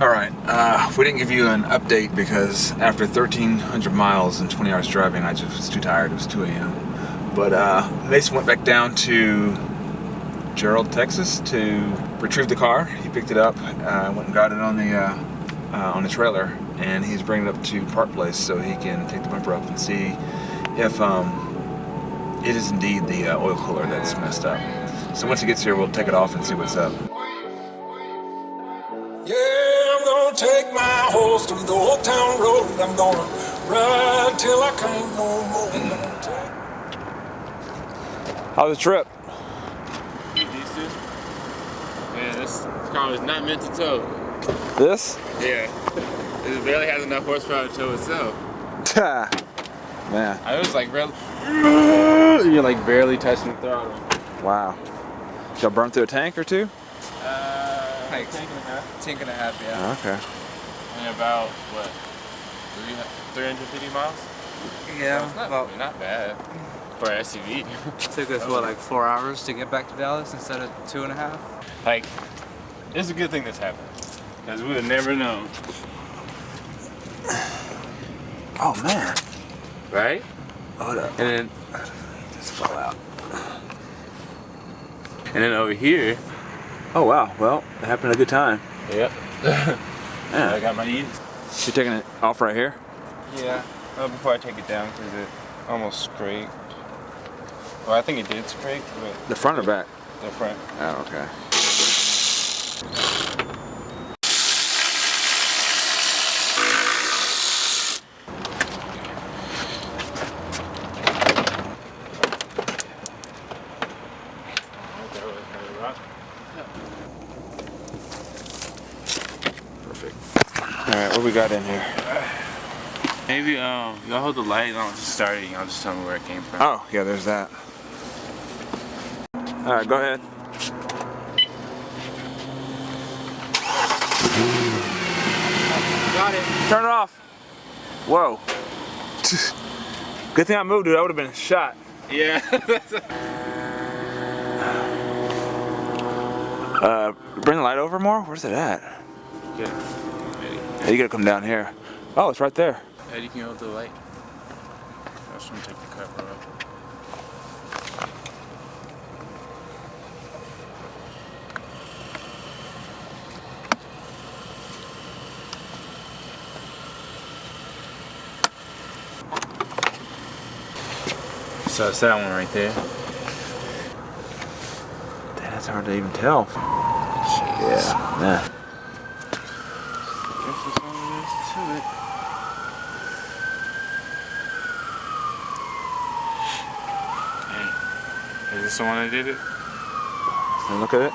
Alright, we didn't give you an update because after 1,300 miles and 20 hours driving, I just was too tired. It was 2 a.m. But Mason went back down to Gerald, Texas to retrieve the car. He picked it up, went and got it on the trailer, and he's bringing it up to Park Place so he can take the bumper up and see if it is indeed the oil cooler that's messed up. So once he gets here, we'll take it off and see what's up. Yeah, I'm gonna take my horse to the old town road. I'm gonna ride till I can't no more. How's the trip? Decent. Man, this car was not meant to tow. This? Yeah. It barely has enough horsepower to tow itself. Man. I was like really. You're like barely touching the throttle. Wow. Y'all burn through a tank or two? Like tank and a half. Tank and a half, yeah. Oh, okay. And about what? 350 miles? Yeah, It's not, about, not bad for an SUV. took us what, like 4 hours to get back to Dallas instead of 2.5? Like, it's a good thing this happened, because we would have never known. Oh man. Right? Hold up. And then Just fall out. And then over here. Oh wow. Well, it happened at a good time. Yep. Yeah. I got my ears. You're taking it off right here? Yeah. Before I take it down, because it almost scraped. Well, I think it did scrape, but The front or back? the front. Oh, okay. Perfect. All right, what we got in here? Maybe y'all hold the light and I'll just start it and y'all just tell me where it came from. Oh, yeah, there's that. All right, go ahead. Got it. Turn it off. Whoa. Good thing I moved it. I would have been shot. Yeah. Bring the light over more? Where's it at? Yeah. Hey, you gotta come down here. Oh, it's right there. Eddie, can you hold the light? I just want to take the cover off. So it's that one right there. Damn, that's hard to even tell. Yeah. Guess that's all there is to it. Hey, is this the one that did it? So look at it.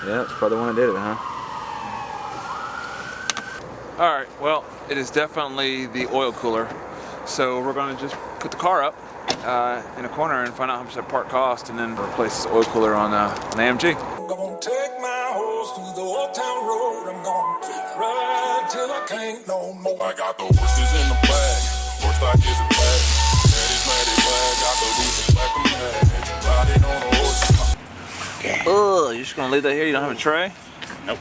Yeah, it's probably the one that did it, huh? All right, well, it is definitely the oil cooler. So we're gonna just put the car up in a corner and find out how much that part cost, and then replace this oil cooler on an AMG. I'm gonna take my horse to the old town road. I'm gonna ride till I can't no more. I got the horses in the bag. Horse stock is a bag. Daddy's mad got the horses like a man. Riding on a horse. Oh, you're just gonna leave that here? You don't have a tray? Nope.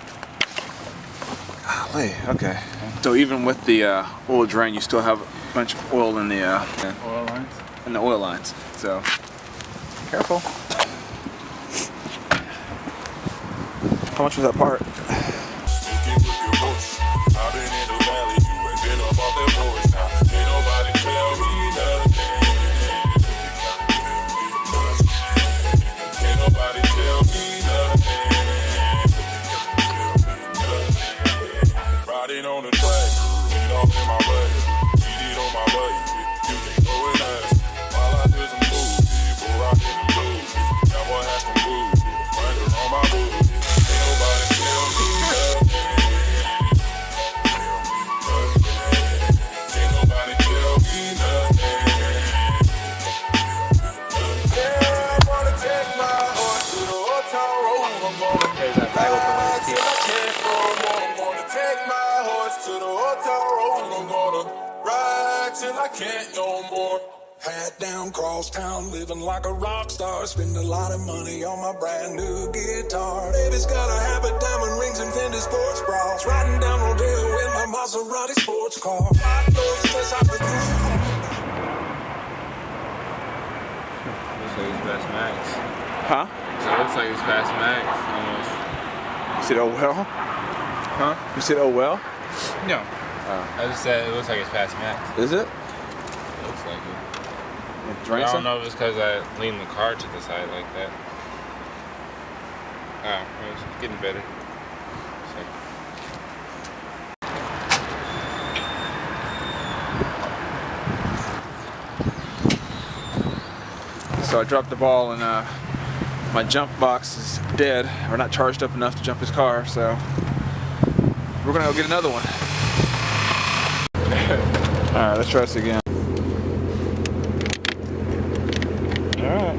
Golly, okay. So even with the oil drain, you still have a bunch of oil in the Oil lines? in the oil lines. So careful. How much was that part? Stick it with your horse. I've been in the valley. You ain't been up off that horse. Now ain't nobody tell me nothing. Can't nobody tell me nothing. Riding on the track, lean off in my way, beat it on my way. You can't go and ask. While I do some moves, people rockin' the blues. Cowboy has some boots, finger on my boots. Ain't nobody tell me nothing. Can't nobody tell me nothing. Yeah, I wanna take my horse to the old town road. I'm gonna ride till I can't no more. I'm gonna take my horse to the old town road. I'm gonna ride till I can't no more. Hat down, cross town, living like a rock star. Spend a lot of money on my brand new guitar. Baby's got a habit, diamond rings and Fendi sports bras. Riding down Rodeo in my Maserati sports car. I know stress out the Looks like he's past max. Huh? So it looks like he's past max almost. You said, oh well? Huh? You said, oh well? No. I just said it looks like it's past max. Is it? It looks like it. Drink I some? don't know if it's because I leaned the car to the side like that. Oh, it's getting better. So I dropped the ball and my jump box is dead. We're not charged up enough to jump his car, so we're gonna go get another one. Alright, let's try this again. Alright.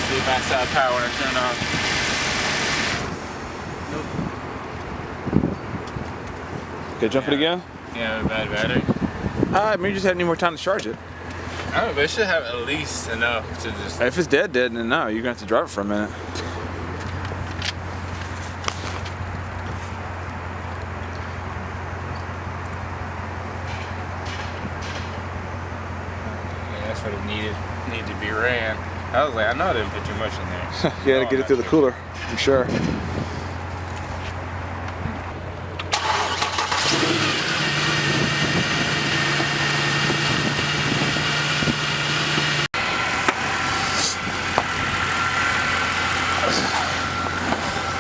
See if I saw power when I turn off. Okay, jump it again? Yeah, bad battery. Maybe you just haven't any more time to charge it. I don't know, but it should have at least enough to just. If it's dead, then no, you're gonna have to drive it for a minute. Yeah, that's what it needed to be ran. I was like, I know I didn't put too much in there. You had to get it through the cooler, I'm sure.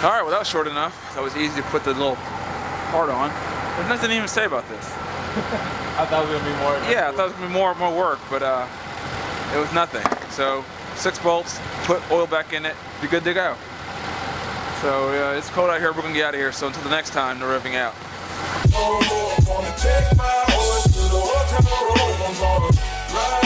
Alright, well that was short enough. That was easy to put the little part on. There's nothing to even say about this. I thought it was gonna be more. Yeah, I thought it was gonna be more work, but it was nothing. So 6 bolts, put oil back in it, be good to go. So it's cold out here, we're gonna get out of here. So until the next time, no Revving out. Gonna take my horse to the hotel room. I'm gonna ride